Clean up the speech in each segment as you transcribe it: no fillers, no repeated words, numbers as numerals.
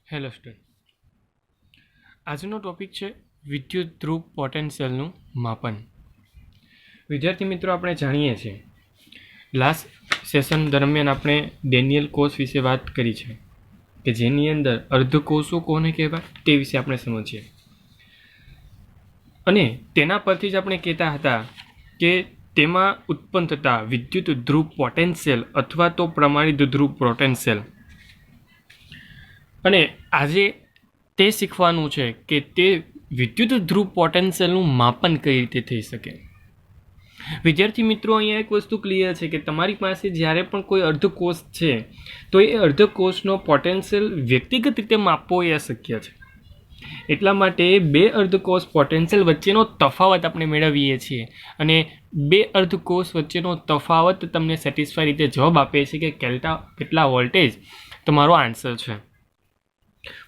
Hello student, આજનો topic છે વિદ્યુત ધ્રુવ પોટેન્શિયલનું માપન. વિદ્યાર્થી મિત્રો, આપણે જાણીએ છીએ લાસ્ટ સેશન દરમિયાન આપણે ડેનિયલ કોષ વિશે વાત કરી છે કે જેની અંદર અર્ધકોષો કોને કહેવાય તે વિશે આપણે સમજીએ. અને તેના પરથી જ આપણે કહેતા હતા કે તેમાં ઉત્પન્ન થતા વિદ્યુત ધ્રુવ પોટેન્શિયલ અથવા તો પ્રમાણિત ધ્રુવ પોટેન્શિયલ. અને આજે તે શીખવાનું છે કે તે વિદ્યુત ધ્રુવ પોટેન્શિયલનું માપન કઈ રીતે થઈ શકે. વિદ્યાર્થી મિત્રો, અહીંયા એક વસ્તુ ક્લિયર છે કે તમારી પાસે જ્યારે પણ કોઈ અર્ધકોષ છે તો એ અર્ધકોષનો પોટેન્શિયલ વ્યક્તિગત રીતે માપવો એ અશક્ય છે. એટલા માટે બે અર્ધકોષ પોટેન્શિયલ વચ્ચેનો તફાવત આપણે મેળવીએ છીએ અને બે અર્ધકોષ વચ્ચેનો તફાવત તમને સેટિસ્ફાઈ રીતે જવાબ આપે છે કે કેટલા વોલ્ટેજ તમારો આન્સર છે.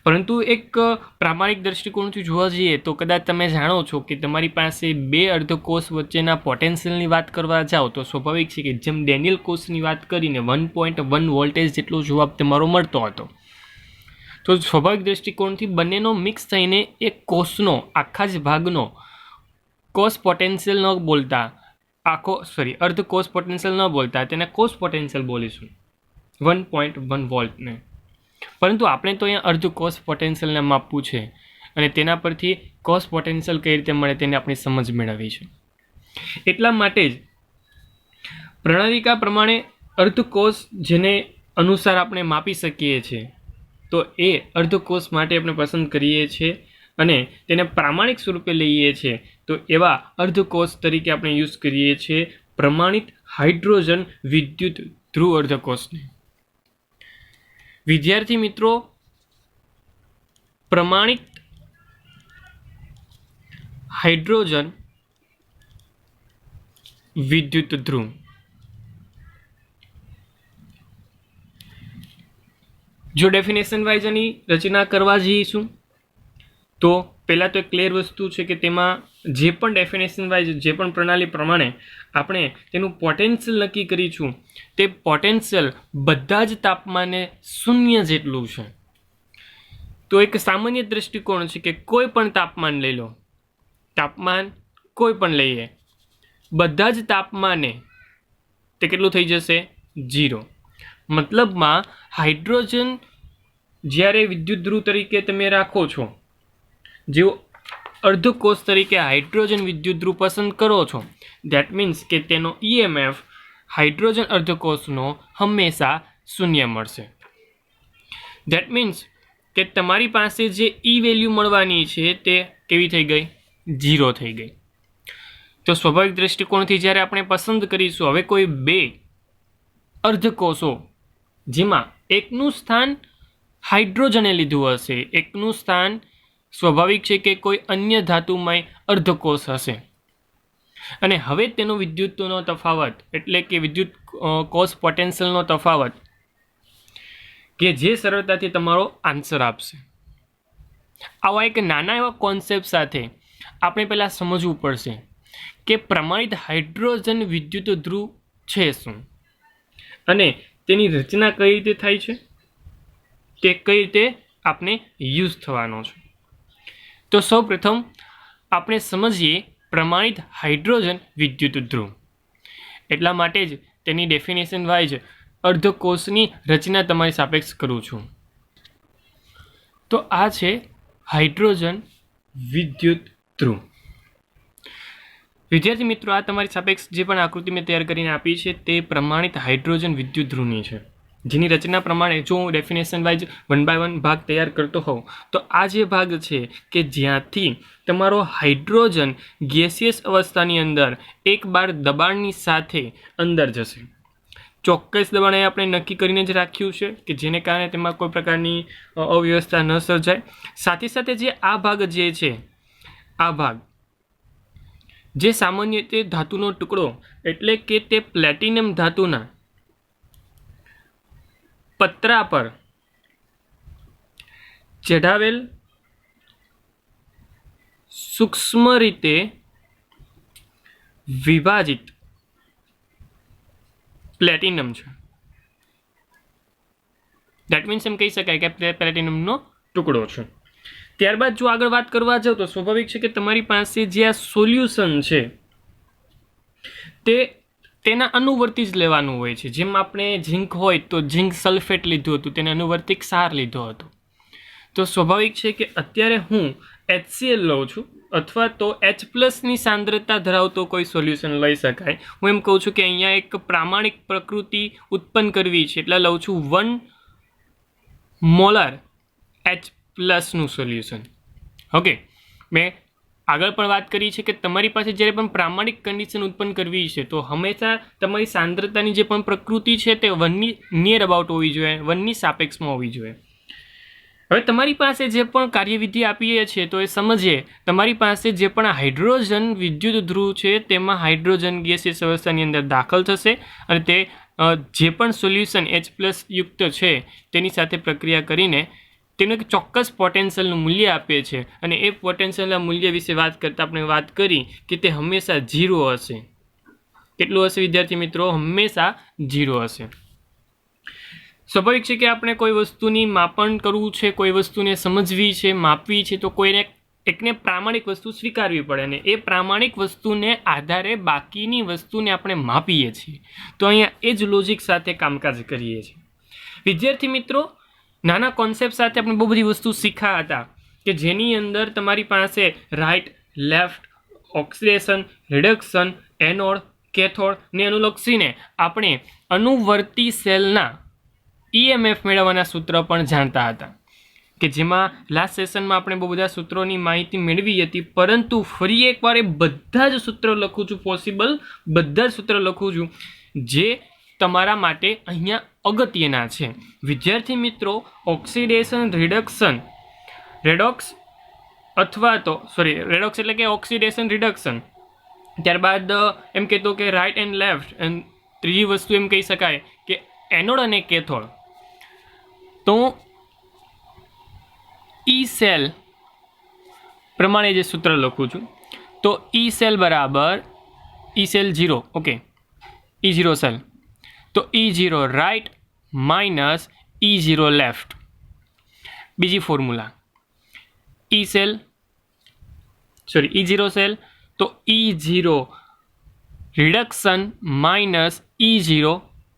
પરંતુ એક પ્રામાણિક દૃષ્ટિકોણથી જોવા જઈએ તો કદાચ તમે જાણો છો કે તમારી પાસે બે અર્ધકોષ વચ્ચેના પોટેન્શિયલની વાત કરવા જાઓ તો સ્વાભાવિક છે કે જેમ ડેનિયલ કોષની વાત કરીને 1.1 વોલ્ટેજ જેટલો જવાબ તમારો મળતો હતો, તો સ્વાભાવિક દૃષ્ટિકોણથી બંનેનો મિક્સ થઈને એક કોષનો આખા જ ભાગનો કોષ પોટેન્શિયલ ન બોલતા અર્ધકોષ પોટેન્શિયલ ન બોલતા તેને કોષ પોટેન્શિયલ બોલીશું 1.1 વોલ્ટને. પરંતુ આપણે તો અહીંયા અર્ધકોષ પોટેન્શિયલને માપવું છે અને તેના પરથી કોષ પોટેન્શિયલ કઈ રીતે મળે તેની આપણી સમજ મેળવવી છે. એટલા માટે જ પ્રણાલિકા પ્રમાણે અર્ધકોષ જેને અનુસાર આપણે માપી શકીએ છીએ તો એ અર્ધકોષ માટે આપણે પસંદ કરીએ છીએ અને તેને પ્રામાણિક સ્વરૂપે લઈએ છીએ. તો એવા અર્ધકોષ તરીકે આપણે યુઝ કરીએ છીએ પ્રમાણિત હાઇડ્રોજન વિદ્યુત ધ્રુવ અર્ધકોષને. વિદ્યાર્થી મિત્રો, પ્રમાણિત હાઇડ્રોજન વિદ્યુત ધ્રુવ જો ડેફિનેશન વાઇઝ એની રચના કરવા જઈશું તો પહેલાં તો એક ક્લિયર વસ્તુ છે કે તેમાં જે પણ ડેફિનેશન વાઇઝ જે પણ પ્રણાલી પ્રમાણે આપણે તેનું પોટેન્શિયલ નક્કી કરીશું તે પોટેન્શિયલ બધા જ તાપમાને શૂન્ય જેટલું છે. તો એક સામાન્ય દૃષ્ટિકોણ છે કે કોઈ પણ તાપમાન લઈ લો, તાપમાન કોઈ પણ લઈએ, બધા જ તાપમાને તે કેટલું થઈ જશે? 0. મતલબમાં હાઇડ્રોજન જ્યારે વિદ્યુત ધ્રુવ તરીકે તમે રાખો છો, જેવો અર્ધકોષ તરીકે હાઇડ્રોજન વિદ્યુત ધ્રુવ પસંદ કરો છો, ધેટ મીન્સ કે તેનો EMF હાઇડ્રોજન અર્ધકોષનો હંમેશા શૂન્ય મળશે. ધેટ મીન્સ કે તમારી પાસે જે વેલ્યુ મળવાની છે તે કેવી થઈ ગઈ? 0 થઈ ગઈ. તો સ્વાભાવિક દૃષ્ટિકોણથી જ્યારે આપણે પસંદ કરીશું હવે કોઈ બે અર્ધકોષો જેમાં એકનું સ્થાન હાઇડ્રોજને લીધું હશે, એકનું સ્થાન સ્વાભાવિક છે કે કોઈ અન્ય ધાતુમય અર્ધકોષ હશે અને હવે તેનો વિદ્યુતનો તફાવત એટલે કે વિદ્યુત કોષ પોટેન્શિયલનો તફાવત કે જે સરળતાથી તમારો આન્સર આપશે. આવા એક નાના એવા કોન્સેપ્ટ સાથે આપણે પહેલાં સમજવું પડશે કે પ્રમાણિત હાઇડ્રોજન વિદ્યુત ધ્રુવ છે શું અને તેની રચના કઈ રીતે થાય છે, તે કઈ રીતે આપણે યુઝ થવાનો છે. તો સૌપ્રથમ આપણે સમજીએ પ્રમાણિત હાઇડ્રોજન વિદ્યુત ધ્રુવ. એટલા માટે જ તેની ડેફિનેશન વાઇઝ અર્ધકોષની રચના તમારી સાપેક્ષ કરું છું. તો આ છે હાઇડ્રોજન વિદ્યુત ધ્રુવ. વિદ્યાર્થી મિત્રો, આ તમારી સાપેક્ષ જે પણ આકૃતિ મેં તૈયાર કરીને આપી છે તે પ્રમાણિત હાઇડ્રોજન વિદ્યુત ધ્રુવની છે, જેની રચના પ્રમાણે જો હું ડેફિનેશન વાઇઝ 1 by 1 ભાગ તૈયાર કરતો હોઉં તો આ જે ભાગ છે કે જ્યાંથી તમારો હાઇડ્રોજન ગેસિયસ અવસ્થાની અંદર એક બાર દબાણની સાથે અંદર જશે. ચોક્કસ દબાણ એ આપણે નક્કી કરીને જ રાખ્યું છે કે જેને કારણે તેમાં કોઈ પ્રકારની અવ્યવસ્થા ન સર્જાય. સાથે સાથે જે આ ભાગ જે છે, આ ભાગ જે સામાન્ય રીતે ધાતુનો ટુકડો એટલે કે તે પ્લેટિનમ ધાતુના પતરા પર ચઢાવેલ સૂક્ષ્મ રીતે વિભાજિત પ્લેટિનમ છે. દેટ મીન્સ એમ કહી શકાય કે પ્લેટિનમનો ટુકડો છું. ત્યારબાદ જો આગળ વાત કરવા જાવ તો સ્વાભાવિક છે કે તમારી પાસે જે આ સોલ્યુશન છે તે તેના અનુવર્તી જ લેવાનું હોય છે. જેમ આપણે ઝીંક હોય તો ઝીંક સલ્ફેટ લીધું હતું, તેને અનુવર્તી ક્ષાર લીધો હતો. તો સ્વાભાવિક છે કે અત્યારે હું HCl લઉં છું અથવા તો H+ સાંદ્રતા ધરાવતો કોઈ સોલ્યુશન લઈ શકાય. હું એમ કહું છું કે અહીંયા એક પ્રામાણિક પ્રકૃતિ ઉત્પન્ન કરવી છે એટલે લઉં છું 1 મોલર H+ સોલ્યુશન. ઓકે, મેં આગળ પણ વાત કરી છે કે તમારી પાસે જ્યારે પણ પ્રામાણિક કન્ડિશન ઉત્પન્ન કરવી છે તો હંમેશા તમારી સાંદ્રતાની જે પણ પ્રકૃતિ છે તે 1ની નિયર અબાઉટ હોવી જોઈએ, 1ની સાપેક્ષમાં હોવી જોઈએ. હવે તમારી પાસે જે પણ કાર્યવિધિ આપીએ છીએ તો એ સમજીએ. તમારી પાસે જે પણ હાઇડ્રોજન વિદ્યુત ધ્રુવ છે તેમાં હાઇડ્રોજન ગેસિયસ અવસ્થાની અંદર દાખલ થશે અને તે જે પણ સોલ્યુશન H+ યુક્ત છે તેની સાથે પ્રક્રિયા કરીને તેનું એક ચોક્કસ પોટેન્શિયલનું મૂલ્ય આપે છે અને એ પોટેન્શિયલના મૂલ્ય વિશે વાત કરતાં આપણે વાત કરી કે તે હંમેશા 0 હશે. કેટલું હશે વિદ્યાર્થી મિત્રો? હંમેશા 0 હશે. સ્વાભાવિક છે કે આપણે કોઈ વસ્તુની માપન કરવું છે, કોઈ વસ્તુને સમજવી છે, માપવી છે તો કોઈને એકને પ્રામાણિક વસ્તુ સ્વીકારવી પડે અને એ પ્રામાણિક વસ્તુને આધારે બાકીની વસ્તુને આપણે માપીએ છીએ. તો અહીંયા એ જ લોજિક સાથે કામકાજ કરીએ છીએ. વિદ્યાર્થી મિત્રો, નાના કોન્સેપ્ટ સાથે આપણે બહુ બધી વસ્તુ શીખ્યા હતા કે જેની અંદર તમારી પાસે right, left, oxidation, reduction, anode, કેથોડને અનુલક્ષીને આપણે અનુવર્તી સેલના EMF મેળવવાના સૂત્ર પણ જાણતા હતા કે જેમાં લાસ્ટ સેશનમાં આપણે બહુ બધા સૂત્રોની માહિતી મેળવી હતી. પરંતુ ફરી એકવાર એ બધા જ સૂત્રો લખું છું, પોસિબલ બધા જ સૂત્રો લખું છું જે તમારા માટે અહીંયા અગત્યના છે. વિદ્યાર્થી મિત્રો, ઓક્સિડેશન, રિડક્શન, રેડોક્સ અથવા તો રેડોક્સ એટલે કે ઓક્સિડેશન રિડક્શન, ત્યારબાદ એમ કહેતો કે રાઇટ એન્ડ લેફ્ટ, અને ત્રીજી વસ્તુ એમ કહી શકાય કે એનોડ અને કેથોડ. તો ઈ સેલ પ્રમાણે જે સૂત્ર લખું છું તો ઈ સેલ બરાબર ઈ સેલ 0, ઓકે, E0 સેલ તો E0 right minus E0 left. બીજી ફોર્મ્યુલા E0 સેલ તો E0 reduction minus E0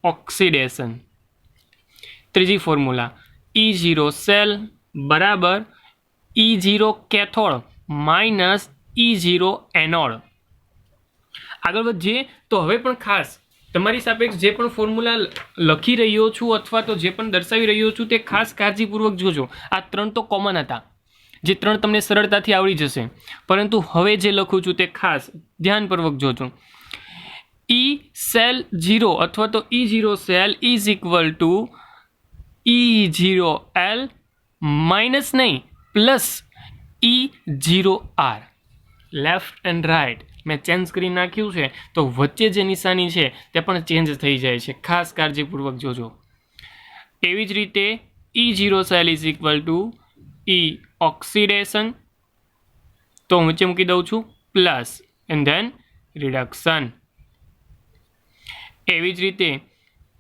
oxidation. ત્રીજી ફોર્મ્યુલા E0 સેલ બરાબર E0 cathode minus E0 anode. આગળ વધીએ તો હવે પણ ખાસ તમારી સાપેક્ષ જે પણ ફોર્મ્યુલા લખી રહ્યો છું અથવા તો જે પણ દર્શાવી રહ્યો છું તે ખાસ કાળજીપૂર્વક જોજો. આ 3 તો કોમન હતા, જે 3 તમને સરળતાથી આવડી જશે, પરંતુ હવે જે લખું છું તે ખાસ ધ્યાનપૂર્વક જોજો. E સેલ 0 અથવા તો E0 cell is equal to E0L minus નહીં plus E0R. Left and right મેં ચેન્જ કરી નાખ્યું છે તો વચ્ચે જે નિશાની છે તે પણ ચેન્જ થઈ જાય છે, ખાસ કાળજીપૂર્વક જોજો. એવી જ રીતે E0 cell is equal two E oxidation, તો હું વચ્ચે મૂકી દઉં છું પ્લસ એન્ડ ધેન રિડક્શન. એવી જ રીતે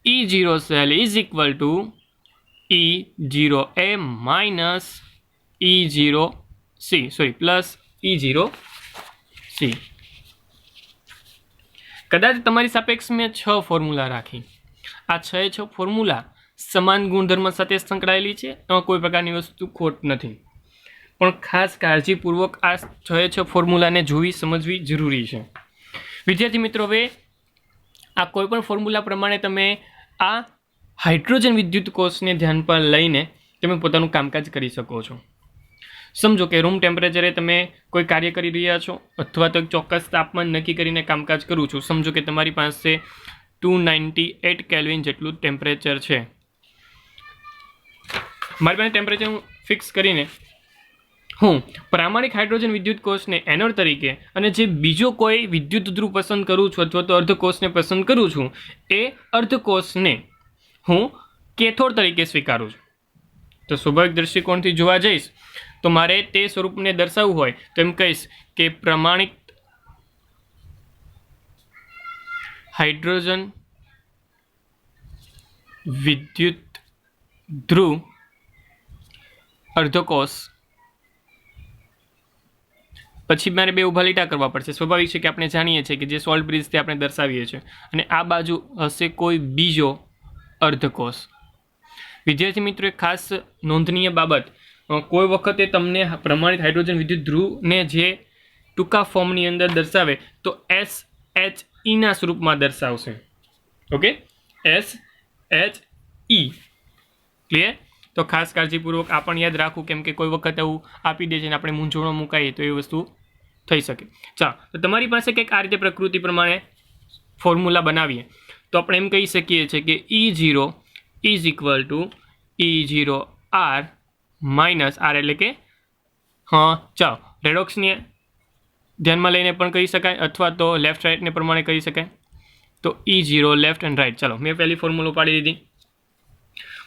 E0 cell is equal two E0A minus plus E0C. કદાચ તમારી સાપેક્ષ મેં 6 ફોર્મ્યુલા રાખી. આ 6 ફોર્મ્યુલા સમાન ગુણધર્મ સાથે સંકળાયેલી છે, એમાં કોઈ પ્રકારની વસ્તુ ખોટ નથી, પણ ખાસ કાળજીપૂર્વક આ 6 ફોર્મ્યુલાને જોવી સમજવી જરૂરી છે. વિદ્યાર્થી મિત્રો, હવે આ કોઈ પણ ફોર્મ્યુલા પ્રમાણે તમે આ હાઇડ્રોજન વિદ્યુત કોષને ધ્યાન પર લઈને તમે પોતાનું કામકાજ કરી શકો છો. સમજો કે રૂમ ટેમ્પરેચરે તમે કોઈ કાર્ય કરી રહ્યા છો અથવા તો એક ચોક્કસ તાપમાન નક્કી કરીને કામકાજ કરું છું. સમજો કે તમારી પાસે 298 કેલ્વિન જેટલું ટેમ્પરેચર છે. મારી પાસે ટેમ્પરેચર હું ફિક્સ કરીને હું પ્રામાણિક હાઇડ્રોજન વિદ્યુત કોષને એનોડ તરીકે અને જે બીજો કોઈ વિદ્યુત ધ્રુવ પસંદ કરું છું અથવા તો અર્ધકોષને પસંદ કરું છું એ અર્ધકોષને હું કેથોડ તરીકે સ્વીકારું છું. તો સ્વાભાવિક દૃષ્ટિકોણથી જોવા જઈશ તો મારે તે સ્વરૂપને દર્શાવવું હોય તો એમ કહીશ કે પ્રમાણિક હાઇડ્રોજન વિદ્યુત ધ્રુવ અડધો કોસ, પછી મારે બે ઊભા લીટા કરવા પડશે. સ્વાભાવિક છે કે આપણે જાણીએ છીએ કે જે સોલ્ટ બ્રિજ તે આપણે દર્શાવીએ છીએ, અને આ બાજુ હશે કોઈ બીજો અર્ધકોષ. વિદ્યાર્થી મિત્રો, એક ખાસ નોંધનીય બાબત, કોઈ વખતે તમને પ્રમાણિત હાઇડ્રોજન વિદ્યુત ધ્રુવને જે ટૂંકા ફોર્મની અંદર દર્શાવે તો SHE ના સ્વરૂપમાં દર્શાવશે. Okay, SHE. ક્લિયર? તો ખાસ કાળજીપૂર્વક આ પણ યાદ રાખવું, કેમ કે કોઈ વખત એવું આપી દે છે અને આપણે મૂંઝવણમાં મુકાઈએ તો એ વસ્તુ થઈ શકે. ચાલો, તો તમારી પાસે કંઈક આ રીતે પ્રકૃતિ પ્રમાણે ફોર્મ્યુલા બનાવીએ તો આપણે એમ કહી શકીએ છીએ કે E0 is equal two E0R minus R, એટલે કે ચાલો રેડોક્સને ધ્યાનમાં લઈને પણ કહી શકાય, અથવા તો લેફ્ટ રાઇટને પ્રમાણે કહી શકાય. તો E0 લેફ્ટ એન્ડ રાઇટ. ચાલો, મેં પહેલી ફોર્મ્યુલા પાડી દીધી.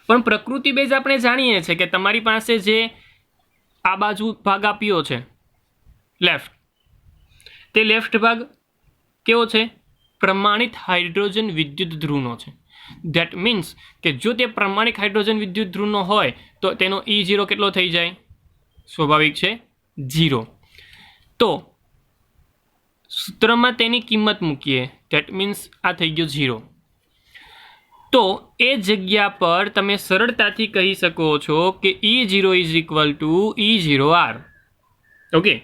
પણ પ્રકૃતિ બેઝ આપણે જાણીએ છીએ કે તમારી પાસે જે આ બાજુ ભાગ આપ્યો છે લેફ્ટ, તે લેફ્ટ ભાગ કેવો છે? પ્રમાણિત હાઇડ્રોજન વિદ્યુત ધ્રુવનો છે. ધેટ મીન્સ કે જો તે પ્રમાણિત હાઇડ્રોજન વિદ્યુત ધ્રુવનો હોય તો તેનો E0 કેટલો થઈ જાય? સ્વાભાવિક છે 0. તો સૂત્રમાં તેની કિંમત મૂકીએ, ધેટ મીન્સ આ થઈ ગયો 0. તો એ જગ્યા પર તમે સરળતાથી કહી શકો છો કે E0 is equal two E0R. Okay,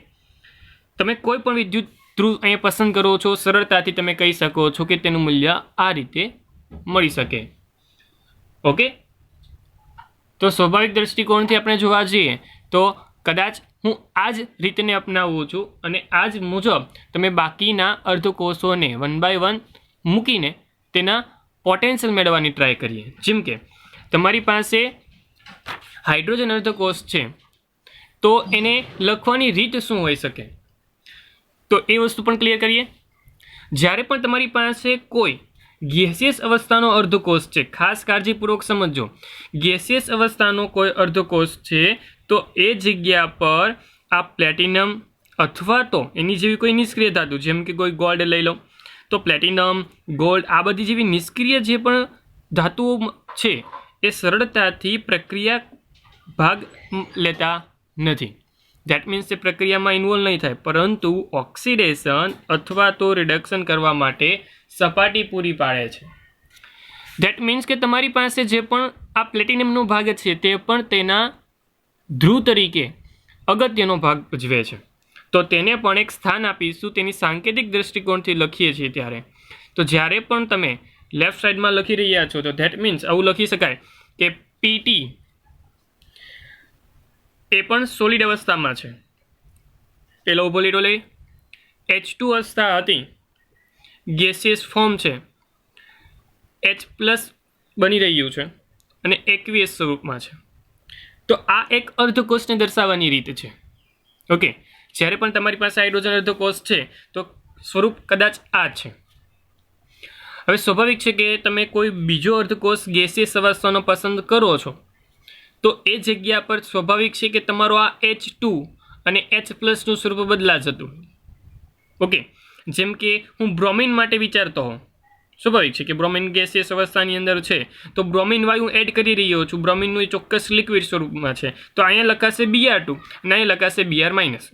તમે કોઈ પણ વિદ્યુત ધ્રુવ અહીંયા પસંદ કરો છો, સરળતાથી તમે કહી શકો છો કે તેનું મૂલ્ય આ રીતે મળી શકે. ઓકે, તો સ્વાભાવિક દ્રષ્ટિકોણથી આપણે જોવા જઈએ તો કદાચ હું આ જ રીતને અપનાવું છું, અને આ જ મુજબ તમે બાકીના અર્ધકોષોને 1 by 1 મૂકીને તેના પોટેન્શિયલ મેળવવાની ટ્રાય કરીએ. જેમ કે તમારી પાસે હાઇડ્રોજન અર્ધકોષ છે, તો એને લખવાની રીત શું હોઈ શકે, તો એ વસ્તુ પણ ક્લિયર કરીએ. જ્યારે પણ તમારી પાસે કોઈ ગેસિયસ અવસ્થાનો અર્ધકોષ છે, ખાસ કાળજીપૂર્વક સમજો, ગેસિયસ અવસ્થાનો કોઈ અર્ધકોષ છે, તો એ જગ્યા પર આ પ્લેટિનમ અથવા તો એની જેવી કોઈ નિષ્ક્રિય ધાતુ, જેમ કે કોઈ ગોલ્ડ લઈ લો, તો પ્લેટિનમ, ગોલ્ડ, આ બધી જેવી નિષ્ક્રિય જે પણ ધાતુઓ છે એ સરળતાથી પ્રક્રિયા ભાગ લેતા નથી. ધેટ મીન્સ તે પ્રક્રિયામાં ઇન્વોલ્વ નહીં થાય, પરંતુ ઓક્સિડેશન અથવા તો રિડક્શન કરવા માટે સપાટી પૂરી પાડે છે. ધેટ મીન્સ કે તમારી પાસે જે પણ આ પ્લેટિનમનો ભાગ છે તે પણ તેના ધ્રુવ તરીકે અગત્યનો ભાગ ભજવે છે. તો તેને પણ એક સ્થાન આપીશું, તેની સાંકેતિક દ્રષ્ટિકોણથી લખીએ છીએ ત્યારે. તો જ્યારે પણ તમે લેફ્ટ સાઈડમાં લખી રહ્યા છો તો ધેટ મીન્સ આવું લખી શકાય કે PT એ પણ સોલિડ અવસ્થામાં છે. પેલો ઉભો લીટો લઈ H2 અવસ્થા હતી, ગેસિયસ ફોર્મ છે, H+ બની રહ્યું છે અને એક્વિયસ સ્વરૂપમાં છે. તો આ એક અર્ધકોષને દર્શાવવાની રીત છે. ઓકે, જ્યારે પણ તમારી પાસે હાઇડ્રોજન અર્ધકોષ છે તો સ્વરૂપ કદાચ આ છે. હવે સ્વાભાવિક છે કે તમે કોઈ બીજો અર્ધકોષ ગેસિયસ અવસ્થાનો પસંદ કરો છો તો એ જગ્યા પર સ્વાભાવિક છે કે તમારો આ H2 અને H+નું સ્વરૂપ બદલા જતું. ઓકે, જેમ કે હું બ્રોમિન માટે વિચારતો હોઉં, સ્વાભાવિક છે કે બ્રોમિન ગેસિયસ અવસ્થાની અંદર છે તો બ્રોમિન વાયુ એડ કરી રહ્યો છું, બ્રોમિનનું ચોક્કસ લિક્વિડ સ્વરૂપમાં છે, તો અહીંયા લખાશે Br2 અને અહીંયા લખાશે Br-.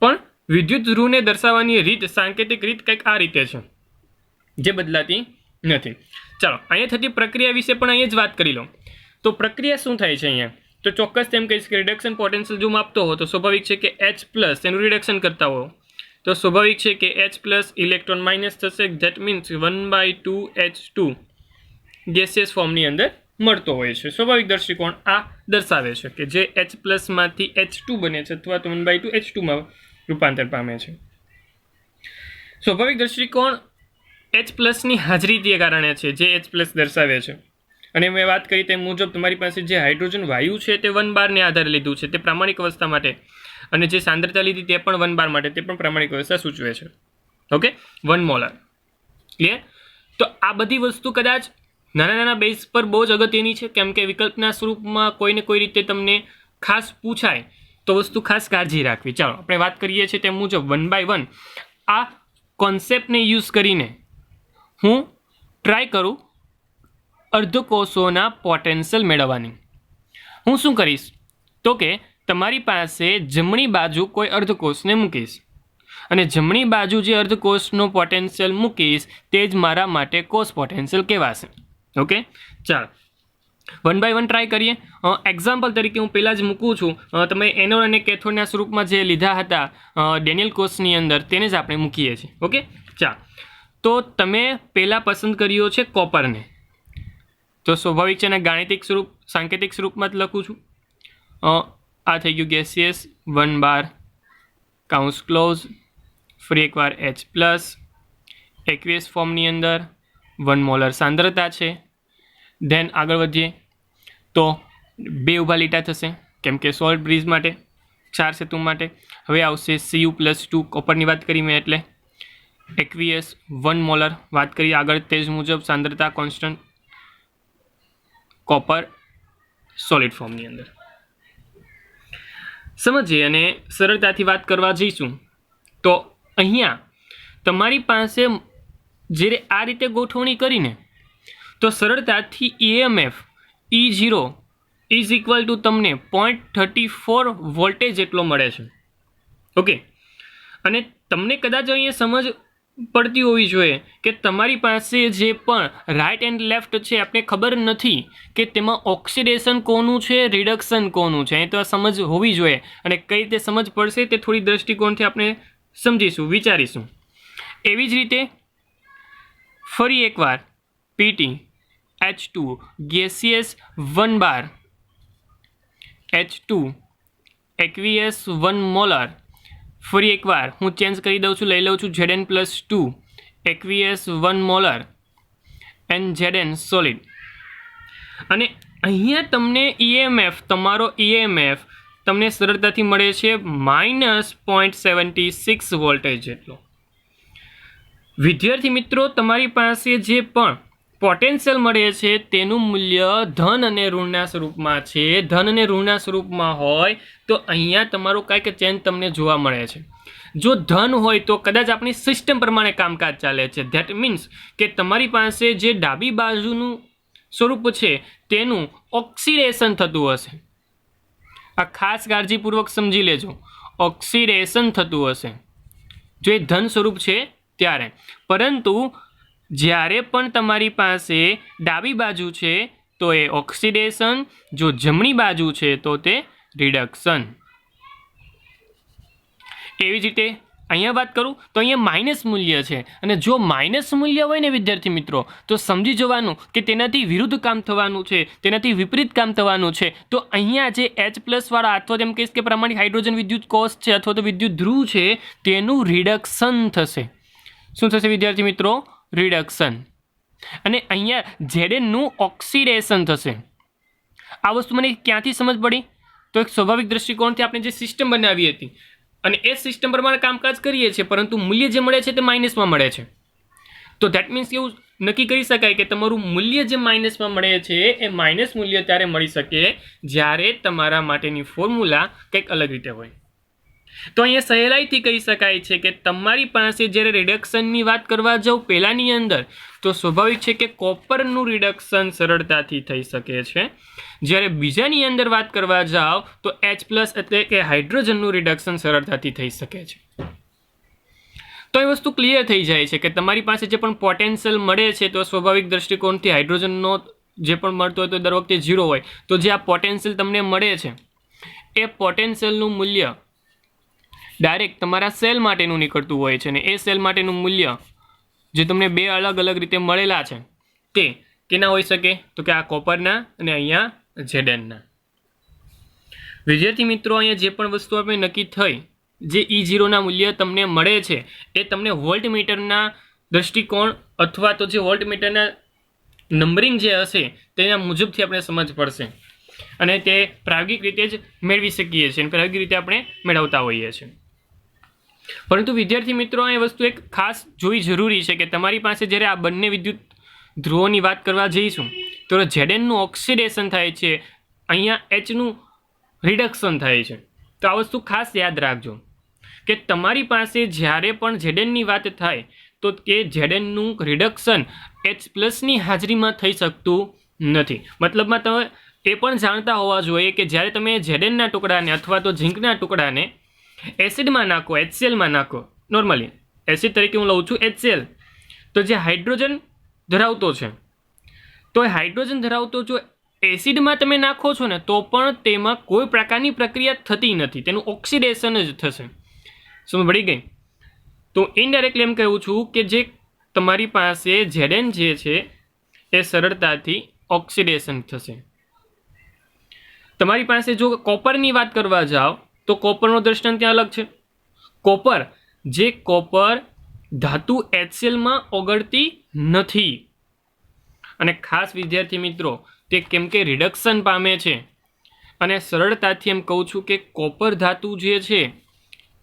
પણ વિદ્યુત ધ્રુવને દર્શાવવાની રીત, સાંકેતિક રીત કંઈક આ રીતે છે, જે બદલાતી નથી. ચાલો, અહીંયા થતી પ્રક્રિયા વિશે પણ અહીંયા જ વાત કરી લો. તો પ્રક્રિયા શું થાય છે અહીંયા, તો ચોક્કસ તેમ કહીશ કે રિડક્શન પોટેન્શિયલ જો માપતો હો તો સ્વાભાવિક છે કે H+ એનું રિડક્શન કરતા હો તો સ્વાભાવિક છે કે H+ ઇલેક્ટ્રોન માઇનસ થશે. ધેટ મીન્સ 1/2H2 ગેસિયસ ફોર્મની અંદર મળતો હોય છે. સ્વાભાવિક દ્રષ્ટિકોણ આ દર્શાવે છે કે જે H+ માંથી H2 બને છે અથવા તો 1/2H2 રૂપાંતર પામે છે. સ્વાભાવિક દ્રષ્ટિકોણ H+ ની હાજરીને કારણે છે, જે H+ દર્શાવે છે. અને મેં વાત કરી તે મુજબ તમારી પાસે જે હાઇડ્રોજન વાયુ છે તે 1 બારને આધારે લીધું છે, તે પ્રામાણિક અવસ્થા માટે, અને જે સાંદ્રતા લીધી તે પણ 1 બાર માટે, તે પણ પ્રામાણિક અવસ્થા સૂચવે છે. Okay, 1 molar. ક્લિયર? તો આ બધી વસ્તુ કદાચ નાના નાના બેઝ પર બહુ જ અગત્યની છે, કેમ કે વિકલ્પના સ્વરૂપમાં કોઈને કોઈ રીતે તમને ખાસ પૂછાય તો વસ્તુ ખાસ કાળજી રાખવી. ચાલો આપણે વાત કરીએ છીએ તે મુજબ 1 by 1 આ કોન્સેપ્ટને યુઝ કરીને હું ટ્રાય કરું અર્ધકોષોના પોટેન્શિયલ મેળવવાની. હું શું કરીશ તો કે તમારી પાસે જમણી બાજુ કોઈ અર્ધકોષને મૂકીશ અને જમણી બાજુ જે અર્ધકોષનો પોટેન્શિયલ મૂકીશ તે જ મારા માટે કોષ પોટેન્શિયલ કહેવાશે. ઓકે, ચાલો 1 by 1 ટ્રાય કરીએ. એક્ઝામ્પલ તરીકે હું પહેલાં જ મૂકું છું, તમે એનોડ અને કેથોડના સ્વરૂપમાં જે લીધા હતા ડેનિયલ કોષની અંદર તેને જ આપણે મૂકીએ છીએ. ઓકે, ચાલો તો તમે પહેલાં પસંદ કર્યો છે કોપરને, તો સ્વાભાવિક છે અને ગાણિતિક સ્વરૂપ સાંકેતિક સ્વરૂપમાં જ લખું છું. આ થઈ ગયું ગેસિયસ 1 બાર કાઉન્સ ક્લોઝ, ફરી એકવાર H+, એક્વિયસ ફોર્મની અંદર 1 મોલર સાંદ્રતા છે. ધેન આગળ વધીએ તો 2 ઊભા લીટા થશે કેમ કે સોલ્ટ બ્રિજ માટે, ક્ષાર સેતુ માટે. હવે આવશે Cu+2, કોપરની વાત કરી મેં એટલે એક્વિયસ 1 મોલર, વાત કરીએ આગળ તે જ મુજબ સાંદ્રતા કોન્સ્ટન્ટ, કોપર સોલિડ ફોર્મની અંદર. સમજીએ અને સરળતાથી વાત કરવા જઈશું તો અહીંયા તમારી પાસે જ્યારે આ રીતે ગોઠવણી કરીને તો સરળતાથી EMF E0 is equal two તમને 0.34 વોલ્ટેજ જેટલો મળે છે. ઓકે, અને તમને કદાચ અહીંયા સમજ પડતી હોવી જોઈએ કે તમારી પાસે જે પણ રાઇટ એન્ડ લેફ્ટ છે આપણે ખબર નથી કે તેમાં ઓક્સિડેશન કોનું છે, રિડક્શન કોનું છે. એ તો સમજ હોવી જોઈએ અને કઈ રીતે સમજ પડશે તે થોડી દ્રષ્ટિકોણથી આપણે સમજીશું, વિચારીશું. એવી જ રીતે ફરી એકવાર PT H2 ગેસિયસ 1 બાર, H2 એક્વિયસ 1 મોલર, ફરી એકવાર હું ચેન્જ કરી દઉં છું, લઈ લઉં છું Zn+2 aqueous 1 molar and Zn solid. અને અહીંયા તમને EMF, તમારો EMF તમને સરળતાથી મળે છે -0.76 વોલ્ટેજ જેટલો. વિદ્યાર્થી મિત્રો, તમારી પાસે જે પણ પોટેન્શિયલ મળે છે તેનું મૂલ્ય ધન અને ઋણના સ્વરૂપમાં છે. ધન અને ઋણના સ્વરૂપમાં હોય તો અહીંયા તમારું કાંઈક ચેન્જ તમને જોવા મળે છે. જો ધન હોય તો કદાચ આપણી સિસ્ટમ પ્રમાણે કામકાજ ચાલે છે. ધેટ મીન્સ કે તમારી પાસે જે ડાબી બાજુનું સ્વરૂપ છે તેનું ઓક્સિડેશન થતું હશે. આ ખાસ કાળજીપૂર્વક સમજી લેજો, ઓક્સિડેશન થતું હશે જો એ ધન સ્વરૂપ છે ત્યારે. પરંતુ જ્યારે પણ તમારી પાસે ડાબી બાજુ છે તો એ ઓક્સિડેશન, જો જમણી બાજુ છે તો તે રિડક્શન. એવી જ રીતે અહીંયા વાત કરું તો અહીંયા માઇનસ મૂલ્ય છે અને જો માઇનસ મૂલ્ય હોય ને વિદ્યાર્થી મિત્રો તો સમજી જવાનું કે તેનાથી વિરુદ્ધ કામ થવાનું છે, તેનાથી વિપરીત કામ થવાનું છે. તો અહીંયા જે H+ વાળા અથવા તેમ કહીશ કે પ્રમાણિક હાઇડ્રોજન વિદ્યુત કોષ છે અથવા તો વિદ્યુત ધ્રુવ છે તેનું રિડક્શન થશે. શું થશે વિદ્યાર્થી મિત્રો? રિડક્શન. અને અહીંયા Zn નું ઓક્સિડેશન થશે. આ વસ્તુ મને ક્યાંથી સમજ પડી? તો એક સ્વાભાવિક દ્રષ્ટિકોણથી આપણે જે સિસ્ટમ બનાવી હતી અને એ સિસ્ટમ પ્રમાણે કામકાજ કરીએ છીએ પરંતુ મૂલ્ય જે મળે છે તે માઇનસમાં મળે છે. તો ધેટ મીન્સ એવું નક્કી કરી શકાય કે તમારું મૂલ્ય જે માઇનસમાં મળે છે એ માઇનસ મૂલ્ય ત્યારે મળી શકે જ્યારે તમારા માટેની ફોર્મ્યુલા કંઈક અલગ રીતે હોય. તો અહીંયા સહેલાઈથી કહી શકાય છે કે તમારી પાસે જ્યારે રિડક્શનની વાત કરવા જાઉં પહેલાંની અંદર તો સ્વાભાવિક છે કે કોપરનું રિડક્શન સરળતાથી થઈ શકે છે. જ્યારે બીજાની અંદર વાત કરવા જાઓ તો H+ એટલે કે હાઇડ્રોજનનું રિડક્શન સરળતાથી થઈ શકે છે. તો એ વસ્તુ ક્લિયર થઈ જાય છે કે તમારી પાસે જે પણ પોટેન્શિયલ મળે છે તો સ્વાભાવિક દ્રષ્ટિકોણથી હાઇડ્રોજનનો જે પણ મળતો હોય તો દર વખતે 0 હોય. તો જે આ પોટેન્શિયલ તમને મળે છે એ પોટેન્શિયલનું મૂલ્ય ડાયરેક્ટ તમારા સેલ માટેનું નીકળતું હોય છે અને એ સેલ માટેનું મૂલ્ય જે તમને બે અલગ અલગ રીતે મળેલા છે તે કેના હોઈ શકે? તો કે આ કોપરના અને અહીંયા Znના. વિદ્યાર્થી મિત્રો, અહીંયા જે પણ વસ્તુ આપણે નક્કી થઈ, જે E0ના મૂલ્ય તમને મળે છે એ તમને વોલ્ટમીટરના દૃષ્ટિકોણ અથવા તો જે વોલ્ટમીટરના નંબરિંગ જે હશે તેના મુજબથી આપણે સમજ પડશે અને તે પ્રાયોગિક રીતે જ મેળવી શકીએ છીએ અને પ્રાયોગિક રીતે આપણે મેળવતા હોઈએ છીએ. પરંતુ વિદ્યાર્થી મિત્રો, એ વસ્તુ એક ખાસ જોવી જરૂરી છે કે તમારી પાસે જ્યારે આ બંને વિદ્યુત ધ્રુવોની વાત કરવા જઈશું તો Znનું ઓક્સિડેશન થાય છે, અહીંયા Hનું રિડક્શન થાય છે. તો આ વસ્તુ ખાસ યાદ રાખજો કે તમારી પાસે જ્યારે પણ Znની વાત થાય તો કે Znનું રિડક્શન H+ની હાજરીમાં થઈ શકતું નથી. મતલબમાં તમે એ પણ જાણતા હોવા જોઈએ કે જ્યારે તમે ઝેડેનના ટુકડાને અથવા તો ઝીંકના ટુકડાને એસિડમાં નાખો, HClમાં નાખો, નોર્મલી એસિડ તરીકે હું લઉં છું HCl, તો જે હાઇડ્રોજન ધરાવતો છે, તો એ હાઇડ્રોજન ધરાવતો જો એસિડમાં તમે નાખો છો ને તો પણ તેમાં કોઈ પ્રકારની પ્રક્રિયા થતી નથી, તેનું ઓક્સિડેશન જ થશે. સમજ પડી ગઈ? તો ઇનડાયરેક્ટલી એમ કહું છું કે જે તમારી પાસે ઝેડેન જે છે એ સરળતાથી ઓક્સિડેશન થશે. તમારી પાસે જો કોપરની વાત કરવા જાઓ તો કોપરનો દ્રષ્ટાંત ત્યાં અલગ છે. કોપર ધાતુ HClમાં ઓગળતી નથી, અને ખાસ વિદ્યાર્થી મિત્રો તે કેમ કે રિડક્શન પામે છે, અને સરળતાથી એમ કહું છું કે કોપર ધાતુ જે છે,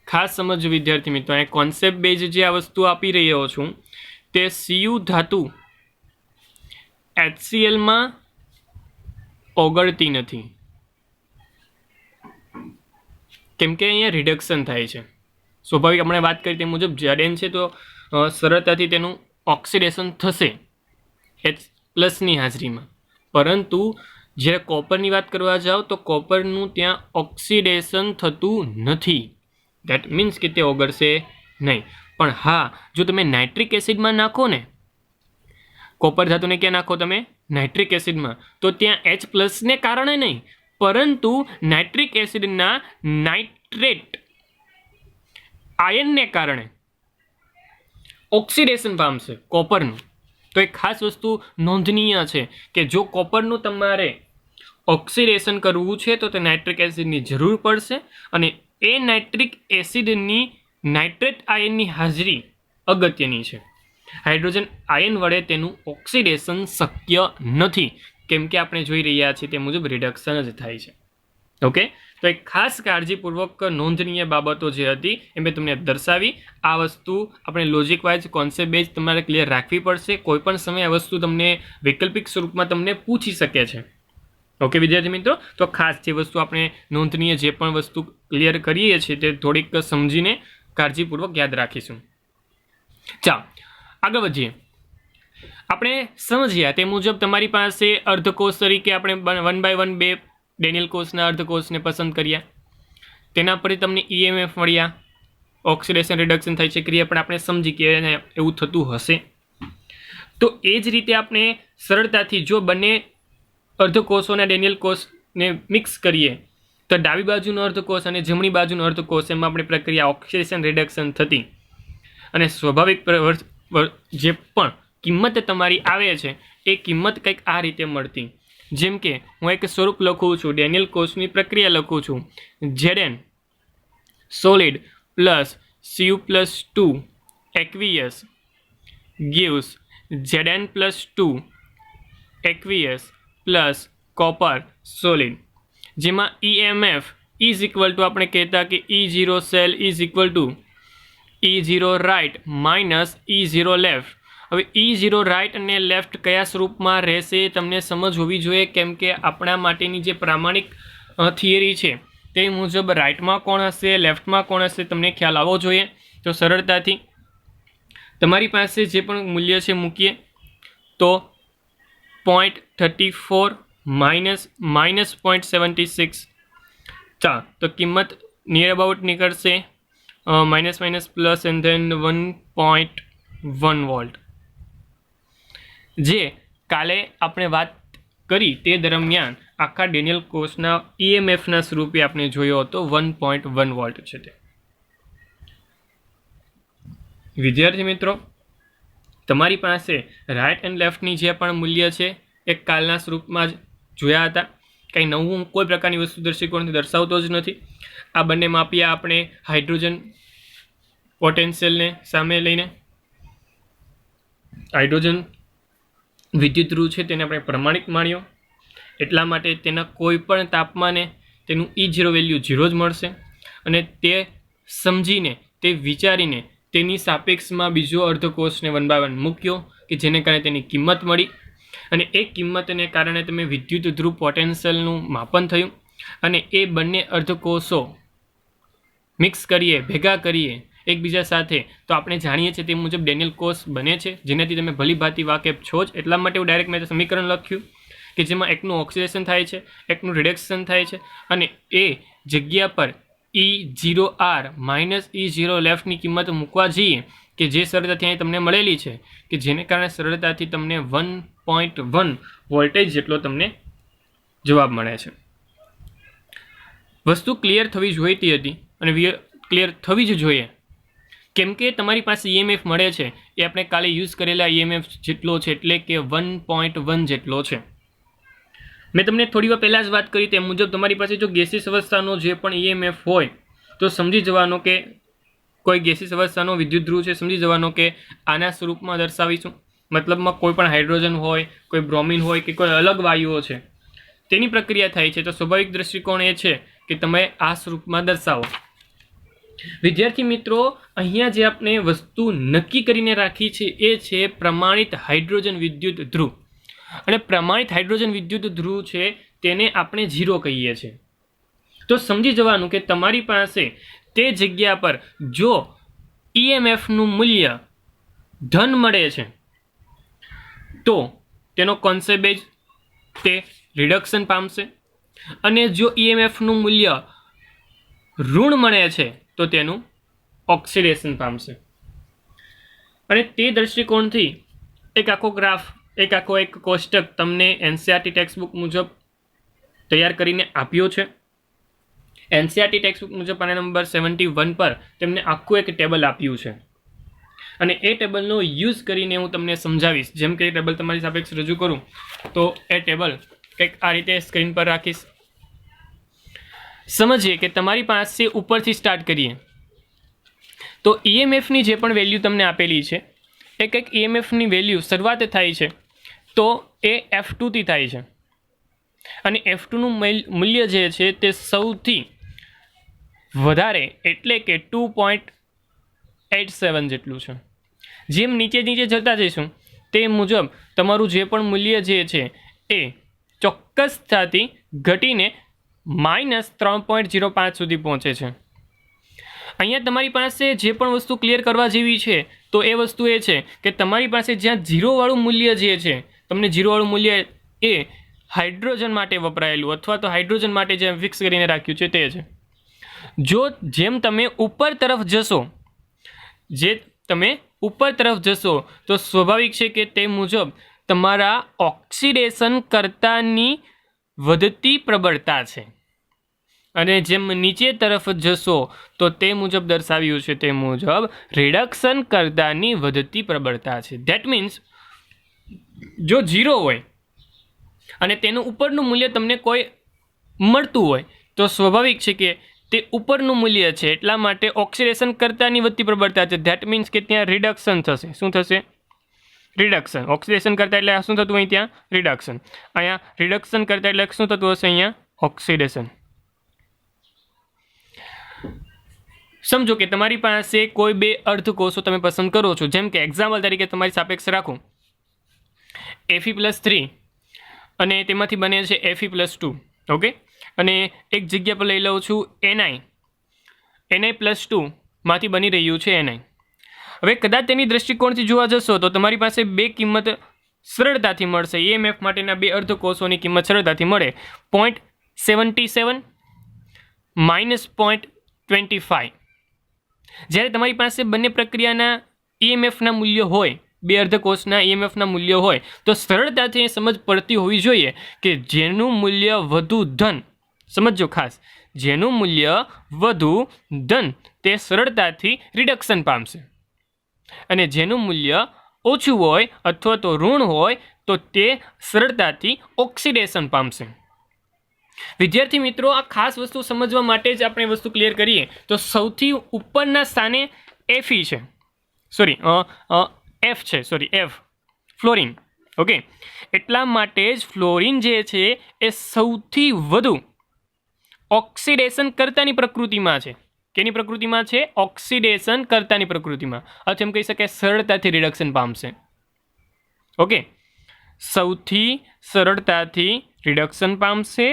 ખાસ સમજો વિદ્યાર્થી મિત્રો, અહીં કોન્સેપ્ટ બેઝ જે આ વસ્તુ આપી રહ્યો છું તે Cu ધાતુ HClમાં ઓગળતી નથી, કેમ કે અહીંયા રિડક્શન થાય છે. સ્વાભાવિક આપણે વાત કરી તે મુજબ ઝેડેન છે તો સરળતાથી તેનું ઓક્સિડેશન થશે H+ હાજરીમાં, પરંતુ જ્યારે કોપરની વાત કરવા જાઓ તો કોપરનું ત્યાં ઓક્સિડેશન થતું નથી. દેટ મીન્સ કે તે ઓગળશે નહીં. પણ હા, જો તમે નાઇટ્રિક એસિડમાં નાખો ને, કોપર ધાતુને ક્યાં નાખો તમે? નાઇટ્રિક એસિડમાં, તો ત્યાં H+ કારણે નહીં, પરંતુ નાઇટ્રિક એસિડના નાઇટ્રેટ આયનને કારણે ઓક્સિડેશન પામશે કોપરનું. તો એક ખાસ વસ્તુ નોંધનીય છે કે જો કોપરનું તમારે ઓક્સિડેશન કરવું છે તો તે નાઇટ્રિક એસિડની જરૂર પડશે, અને એ નાઇટ્રિક એસિડની નાઇટ્રેટ આયનની હાજરી અગત્યની છે. હાઇડ્રોજન આયન વડે તેનું ઓક્સિડેશન શક્ય નથી, કેમ કે આપણે જોઈ રહ્યા છીએ તે મુજબ રિડક્શન જ થાય છે. ઓકે, તો એક ખાસ કાળજીપૂર્વક નોંધનીય બાબતો જે હતી એ મેં તમને દર્શાવી. આ વસ્તુ આપણે લોજિક વાઇઝ કોન્સેપ્ટ બેઝ તમારે ક્લિયર રાખવી પડશે. કોઈ પણ સમયે આ વસ્તુ તમને વૈકલ્પિક સ્વરૂપમાં તમને પૂછી શકે છે. ઓકે વિદ્યાર્થી મિત્રો, તો ખાસ જે વસ્તુ આપણે નોંધનીય જે પણ વસ્તુ ક્લિયર કરીએ છીએ તે થોડીક સમજીને કાળજીપૂર્વક યાદ રાખીશું. ચાલો આગળ વધીએ. આપણે સમજ્યા તે મુજબ તમારી પાસે અર્ધકોષ તરીકે આપણે 1 by 1 બે ડેનિયલ કોષના અર્ધકોષને પસંદ કર્યા, તેના પર તમને EMF મળ્યા, ઓક્સિડેશન રિડક્શન થાય છે ક્રિયા પણ આપણે સમજી કે એવું થતું હશે. તો એ જ રીતે આપણે સરળતાથી જો બંને અર્ધકોષોના ડેનિયલ કોષને મિક્સ કરીએ તો ડાબી બાજુનો અર્ધકોષ અને જમણી બાજુનો અર્ધકોષ એમાં આપણે પ્રક્રિયા ઓક્સિડેશન રિડક્શન થતી, અને સ્વાભાવિક જે પણ કિંમત તમારી આવે છે એ કિંમત કંઈક આ રીતે મળતી. જેમ કે હું એક સ્વરૂપ લખું છું, ડેનિયલ કોષની પ્રક્રિયા લખું છું, Zn solid plus Cu+2 aqueous gives Zn+2 aqueous plus copper solid, જેમાં EMF is equal to આપણે કહેતા કે E0 cell is equal to E0 right minus E0 left. હવે E0 રાઇટ અને લેફ્ટ કયા સ્વરૂપમાં રહેશે તમને સમજ હોવી જોઈએ, કેમ કે આપણા માટેની જે પ્રામાણિક થિયરી છે તે મુજબ રાઇટમાં કોણ હશે, લેફ્ટમાં કોણ હશે તમને ખ્યાલ આવવો જોઈએ. તો સરળતાથી તમારી પાસે જે પણ મૂલ્ય છે મૂકીએ તો 0.34 માઇનસ 0.76. ચાલો, તો કિંમત નિયર અબાઉટ નીકળશે minus plus and then 1.1 volt. જે કાલે આપણે વાત કરી તે દરમિયાન આખા ડેનિયલ કોષના EMFના સ્વરૂપે આપણે જોયો હતો 1.1 વોલ્ટ છે તે. વિદ્યાર્થી મિત્રો, તમારી પાસે રાઇટ એન્ડ લેફ્ટની જે પણ મૂલ્ય છે એ કાલના સ્વરૂપમાં જ જોયા હતા. કંઈ નવું કોઈ પ્રકારની વસ્તુ દર્શકોને દર્શાવતો જ નથી. આ બંને માપ્યા આપણે હાઇડ્રોજન પોટેન્શિયલને સામે લઈને. હાઇડ્રોજન વિદ્યુત ધ્રુવ છે તેને આપણે પ્રમાણિક માન્યો, એટલા માટે તેના કોઈ પણ તાપમાને તેનું E0 વેલ્યુ 0 જ મળશે, અને તે સમજીને તે વિચારીને તેની સાપેક્ષમાં બીજો અર્ધકોષને 1 by 1 મૂક્યો કે જેને કારણે તેની કિંમત મળી, અને એ કિંમતને કારણે તમે વિદ્યુત ધ્રુવ પોટેન્શિયલનું માપન થયું, અને એ બંને અર્ધકોષો મિક્સ કરીએ, ભેગા કરીએ એકબીજા સાથે તો આપણે જાણીએ છીએ તે મુજબ ડેનિયલ કોષ બને છે, જેનાથી તમે ભલીભાંતિ વાકેફ છો જ. એટલા માટે હું ડાયરેક્ટ મેં સમીકરણ લખ્યું કે જેમાં એકનું ઓક્સિડેશન થાય છે, એકનું રિડક્શન થાય છે, અને એ જગ્યા પર E0R માઇનસ E0 લેફ્ટની કિંમત મૂકવા જઈએ કે જે સરળતાથી અહીં તમને મળેલી છે, કે જેને કારણે સરળતાથી તમને 1.1 વોલ્ટેજ જેટલો તમને જવાબ મળે છે. વસ્તુ ક્લિયર થવી જોઈતી હતી અને ક્લિયર થવી જ જોઈએ, કેમ કે તમારી પાસે EMF મળે છે એ આપણે કાલે યુઝ કરેલા EMF જેટલો છે, એટલે કે 1.1 જેટલો છે. મેં તમને થોડી વાર પહેલાં જ વાત કરી તે મુજબ તમારી પાસે જો ગેસીસ અવસ્થાનો જે પણ EMF હોય તો સમજી જવાનો કે કોઈ ગેસીસ અવસ્થાનો વિદ્યુત ધ્રુવ છે, સમજી જવાનો કે આના સ્વરૂપમાં દર્શાવીશું. મતલબમાં કોઈ પણ હાઇડ્રોજન હોય, કોઈ બ્રોમિન હોય કે કોઈ અલગ વાયુઓ છે, તેની પ્રક્રિયા થાય છે, તો સ્વાભાવિક દૃષ્ટિકોણ એ છે કે તમે આ સ્વરૂપમાં દર્શાવો. વિદ્યાર્થી મિત્રો, અહીંયા જે આપણે વસ્તુ નક્કી કરીને રાખી છે એ છે પ્રમાણિત હાઇડ્રોજન વિદ્યુત ધ્રુવ. અને પ્રમાણિત હાઇડ્રોજન વિદ્યુત ધ્રુવ છે તેને આપણે 0 કહીએ છીએ. તો સમજી જવાનું કે તમારી પાસે તે જગ્યા પર જો EMFનું મૂલ્ય ધન મળે છે તો તેનો કોન્સેપ્ટ તે રિડક્શન પામશે, અને જો EMFનું મૂલ્ય ઋણ મળે છે તો તેનું ઓક્સિડેશન પામશે. અને તે દૃષ્ટિકોણથી એક આખો ગ્રાફ, એક કોષ્ટક તમને NCERT ટેક્સ્ટબુક મુજબ તૈયાર કરીને આપ્યો છે. NCERT ટેક્સ્ટબુક મુજબ પાના નંબર 71 પર તેમને આખું એક ટેબલ આપ્યું છે, અને એ ટેબલનો યુઝ કરીને હું તમને સમજાવીશ. જેમ કે ટેબલ તમારી સાપેક્ષ રજૂ કરું તો એ ટેબલ કંઈક આ રીતે સ્ક્રીન પર રાખીશ. સમજીએ કે તમારી પાસે ઉપરથી સ્ટાર્ટ કરીએ તો EMFની જે પણ વેલ્યુ તમને આપેલી છે એ કંઈક EMFની વેલ્યુ શરૂઆત થાય છે તો એ F2 થી થાય છે, અને F2નું મૂલ્ય જે છે તે સૌથી વધારે એટલે કે 2.87 જેટલું છે. જેમ નીચે જતા જઈશું તે મુજબ તમારું જે પણ મૂલ્ય જે છે એ ચોક્કસતાથી ઘટીને -3.05 સુધી પહોંચે છે. અહીંયા તમારી પાસે જે પણ વસ્તુ ક્લિયર કરવા જેવી છે તો એ વસ્તુ એ છે કે તમારી પાસે જ્યાં 0 વાળું મૂલ્ય જે છે, તમને 0 વાળું મૂલ્ય એ હાઇડ્રોજન માટે વપરાયેલું અથવા તો હાઇડ્રોજન માટે જે ફિક્સ કરીને રાખ્યું છે તે છે. જેમ તમે ઉપર તરફ જશો તો સ્વાભાવિક છે કે તે મુજબ તમારા ઓક્સિડેશન કર્તાની વધતી પ્રબળતા છે, અને જેમ નીચે તરફ જશો તો તે મુજબ દર્શાવ્યું છે તે મુજબ રિડક્શન કર્તાની વધતી પ્રબળતા છે. ધેટ મીન્સ જો 0 હોય અને તેનું ઉપરનું મૂલ્ય તમને કોઈ મળતું હોય તો સ્વાભાવિક છે કે તે ઉપરનું મૂલ્ય છે એટલા માટે ઓક્સિડેશન કર્તાની વધતી પ્રબળતા છે. ધેટ મીન્સ કે ત્યાં રિડક્શન થશે. શું થશે? રિડક્શન. ઓક્સિડેશન કરતા એટલે શું થતું અહીં ત્યાં રિડક્શન. અહીંયા રિડક્શન કરતા એટલે શું થતું હશે અહીંયા ઓક્સિડેશન. સમજો કે તમારી પાસે કોઈ બે અર્ધકોષો તમે પસંદ કરો છો, જેમ કે એક્ઝામ્પલ તરીકે તમારી સાપેક્ષ રાખું Fe+3 અને તેમાંથી બને છે Fe+2. ઓકે, અને એક જગ્યા પર લઈ લઉં છું Ni+2 માંથી બની રહ્યું છે Ni. હવે કદાચ તેની દૃષ્ટિકોણથી જોવા જશો તો તમારી પાસે બે કિંમત સરળતાથી મળશે. EMF માટેના બે અર્ધકોષોની કિંમત સરળતાથી મળે. 0.77 -0.25. જ્યારે તમારી પાસે બંને પ્રક્રિયાના EMFના મૂલ્ય હોય, બે અર્ધકોષના EMFના મૂલ્ય હોય, તો સરળતાથી સમજ પડતી હોવી જોઈએ કે જેનું મૂલ્ય વધુ ધન, સમજો ખાસ, જેનું મૂલ્ય વધુ ધન તે સરળતાથી રિડક્શન પામશે, અને જેનું મૂલ્ય ઓછું હોય અથવા તો ઋણ હોય તો તે સરળતાથી ઓક્સિડેશન પામશે. વિદ્યાર્થી મિત્રો, આ ખાસ વસ્તુ સમજવા માટે જ આપણે વસ્તુ ક્લિયર કરીએ તો સૌથી ઉપરના સ્થાને F ફ્લોરિન. ઓકે, એટલા માટે જ ફ્લોરિન જે છે એ સૌથી વધુ ઓક્સિડેશન કર્તાની પ્રકૃતિમાં છે. કેની પ્રકૃતિમાં છે? ઓક્સિડેશન કર્તાની પ્રકૃતિમાં, અથવા એમ કહી શકાય સરળતાથી રિડક્શન પામશે. ઓકે, સૌથી સરળતાથી રિડક્શન પામશે,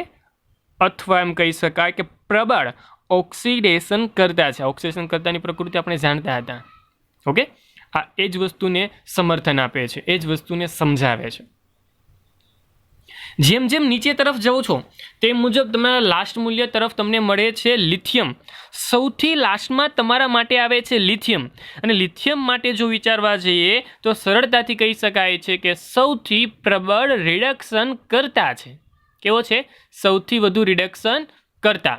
અથવા એમ કહી શકાય કે પ્રબળ ઓક્સિડેશન કરતા છે. ઓક્સિડેશન કરતાની પ્રકૃતિ આપણે જાણતા હતા. ઓકે, આ એ જ વસ્તુને સમર્થન આપે છે, એ જ વસ્તુને સમજાવે છે. જેમ જેમ નીચે તરફ જાઓ છો તે મુજબ તમારા લાસ્ટ મૂલ્ય તરફ તમને મળે છે લિથિયમ. સૌથી લાસ્ટમાં તમારા માટે આવે છે લિથિયમ. અને લિથિયમ માટે જો વિચારવા જઈએ તો સરળતાથી કહી શકાય છે કે સૌથી પ્રબળ રિડક્શન કરતા છે. કેવો છે? સૌથી વધુ રિડક્શન કરતા.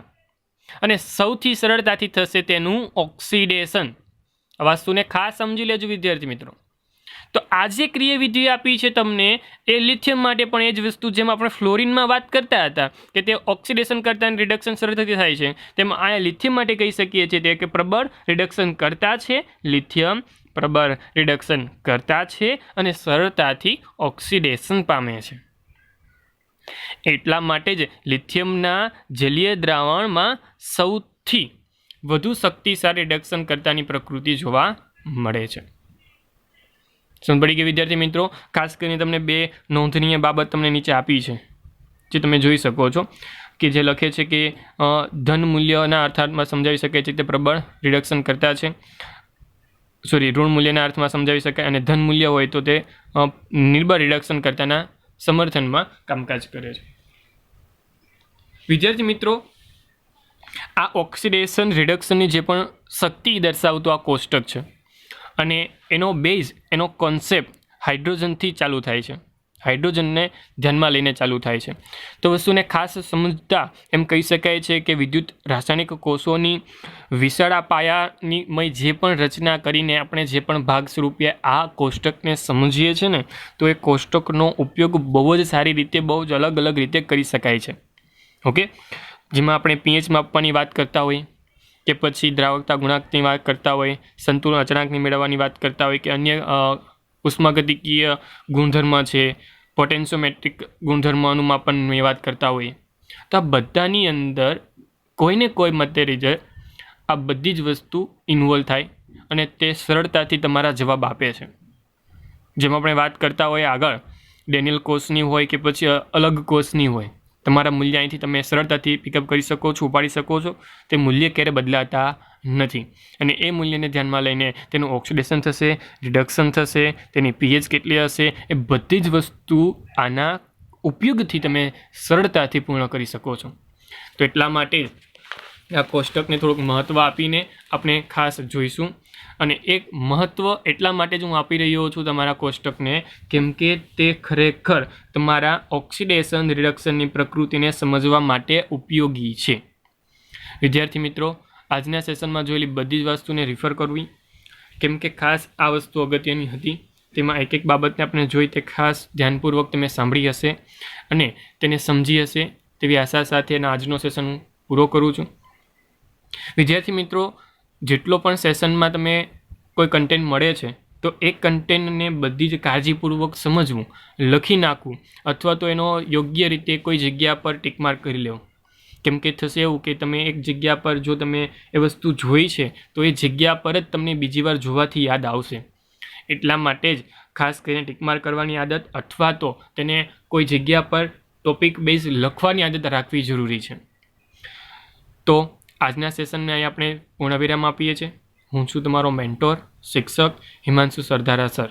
અને સૌથી સરળતાથી થશે તેનું ઓક્સિડેશન. આ વસ્તુને ખાસ સમજી લેજો વિદ્યાર્થી મિત્રો. તો આ જે ક્રિયાવિધિ આપી છે તમને એ લિથિયમ માટે પણ એ જ વસ્તુ જેમ આપણે ફ્લોરિનમાં વાત કરતા હતા કે તે ઓક્સિડેશન કરતા અને રિડક્શન સરળતાથી થાય છે, તેમ આ લિથિયમ માટે કહી શકીએ છીએ તે કે પ્રબળ રિડક્શન કરતા છે. લિથિયમ પ્રબળ રિડક્શન કરતા છે અને સરળતાથી ઓક્સિડેશન પામે છે. એટલા માટે જ લિથિયમના જલીય દ્રાવણમાં સૌથી વધુ શક્તિશાળી રિડક્શન કરતાની પ્રકૃતિ જોવા મળે છે. સમજ પડી ગઈ વિદ્યાર્થી મિત્રો? ખાસ કરીને તમને બે નોંધનીય બાબત તમને નીચે આપી છે જે તમે જોઈ શકો છો કે જે લખે છે કે ધન મૂલ્યના અર્થમાં સમજાવી શકાય છે તે પ્રબળ રિડક્શન કરતા છે. ઋણ મૂલ્યના અર્થમાં સમજાવી શકાય અને ધન મૂલ્ય હોય તો તે નિર્બળ રિડક્શન કરતાના સમર્થનમાં કામકાજ કરે છે. વિદ્યાર્થી મિત્રો, આ ઓક્સિડેશન રિડક્શનની જે પણ શક્તિ દર્શાવતું આ કોષ્ટક છે અને એનો બેઝ, એનો કોન્સેપ્ટ હાઇડ્રોજનથી ચાલુ થાય છે. હાઇડ્રોજનને ધ્યાનમાં લઈને ચાલુ થાય છે. તો વસ્તુને ખાસ સમજતા એમ કહી શકાય છે કે વિદ્યુત રાસાયણિક કોષોની વિશાળ પાયાની મય જે પણ રચના કરીને આપણે જે પણ ભાગ સ્વરૂપે આ કોષ્ટકને સમજીએ છીએ ને, તો એ કોષ્ટકનો ઉપયોગ બહુ જ સારી રીતે, બહુ જ અલગ અલગ રીતે કરી શકાય છે. ઓકે, જેમાં આપણે પીએચ માપવાની વાત કરતા હોઈએ કે પછી દ્રાવકતા ગુણાંકની વાત કરતા હોય, સંતુલન અચળાંકની મેળવવાની વાત કરતા હોય કે અન્ય ઉષ્માગતિકીય ગુણધર્મ છે, પોટેન્શિયોમેટ્રિક ગુણધર્મનું માપનની વાત કરતા હોઈએ, તો આ બધાની અંદર કોઈને કોઈ મતે રીતે આ બધી જ વસ્તુ ઇન્વોલ્વ થાય અને તે સરળતાથી તમારા જવાબ આપે છે. જેમાં આપણે વાત કરતા હોઈએ આગળ ડેનિયલ કોષની હોય કે પછી અલગ કોષની હોય, તમારા મૂલ્ય અહીંથી તમે સરળતાથી પિકઅપ કરી શકો છો, ઉપાડી શકો છો. તે મૂલ્ય ક્યારે બદલાતા નથી અને એ મૂલ્યને ધ્યાનમાં લઈને તેનું ઓક્સિડેશન થશે, રિડક્શન થશે, તેની પીએચ કેટલી હશે, એ બધી જ વસ્તુ આના ઉપયોગથી તમે સરળતાથી પૂર્ણ કરી શકો છો. તો એટલા માટે આ કોષ્ટકને થોડુંક મહત્ત્વ આપીને આપણે ખાસ જોઈશું. અને એક મહત્ત્વ એટલા માટે જ હું આપી રહ્યો છું તમારા કોષ્ટકને કેમ કે તે ખરેખર તમારા ઓક્સિડેશન રિડક્શનની પ્રકૃતિને સમજવા માટે ઉપયોગી છે. વિદ્યાર્થી મિત્રો, આજના સેશનમાં જોયેલી બધી જ વસ્તુને રિફર કરવી કેમ કે ખાસ આ વસ્તુ અગત્યની હતી. તેમાં એક એક બાબતને આપણે જોઈ તે ખાસ ધ્યાનપૂર્વક તમે સાંભળી હશે અને તેને સમજી હશે તેવી આશા સાથે આજનો સેશન હું પૂરો કરું છું. વિદ્યાર્થી મિત્રો, જેટલો પણ સેશનમાં તમે કોઈ કન્ટેન્ટ મળે છે તો એ કન્ટેન્ટને બધી જ કાળજીપૂર્વક સમજવું, લખી નાખવું અથવા તો એનો યોગ્ય રીતે કોઈ જગ્યા પર ટિકમાર્ક કરી લેવું. કેમ કે થશે એવું કે તમે એક જગ્યા પર જો તમે એ વસ્તુ જોઈ છે તો એ જગ્યા પર જ તમને બીજી વાર જોવાથી યાદ આવશે. એટલા માટે જ ખાસ કરીને ટિકમાર્ક કરવાની આદત અથવા તો તેને કોઈ જગ્યા પર ટોપિક બેઝ લખવાની આદત રાખવી જરૂરી છે. તો આજના સેશનને અહીં આપણે પૂર્ણવિરામ આપીએ છીએ. હું છું તમારો મેન્ટોર, શિક્ષક હિમાંશુ સરદારા સર.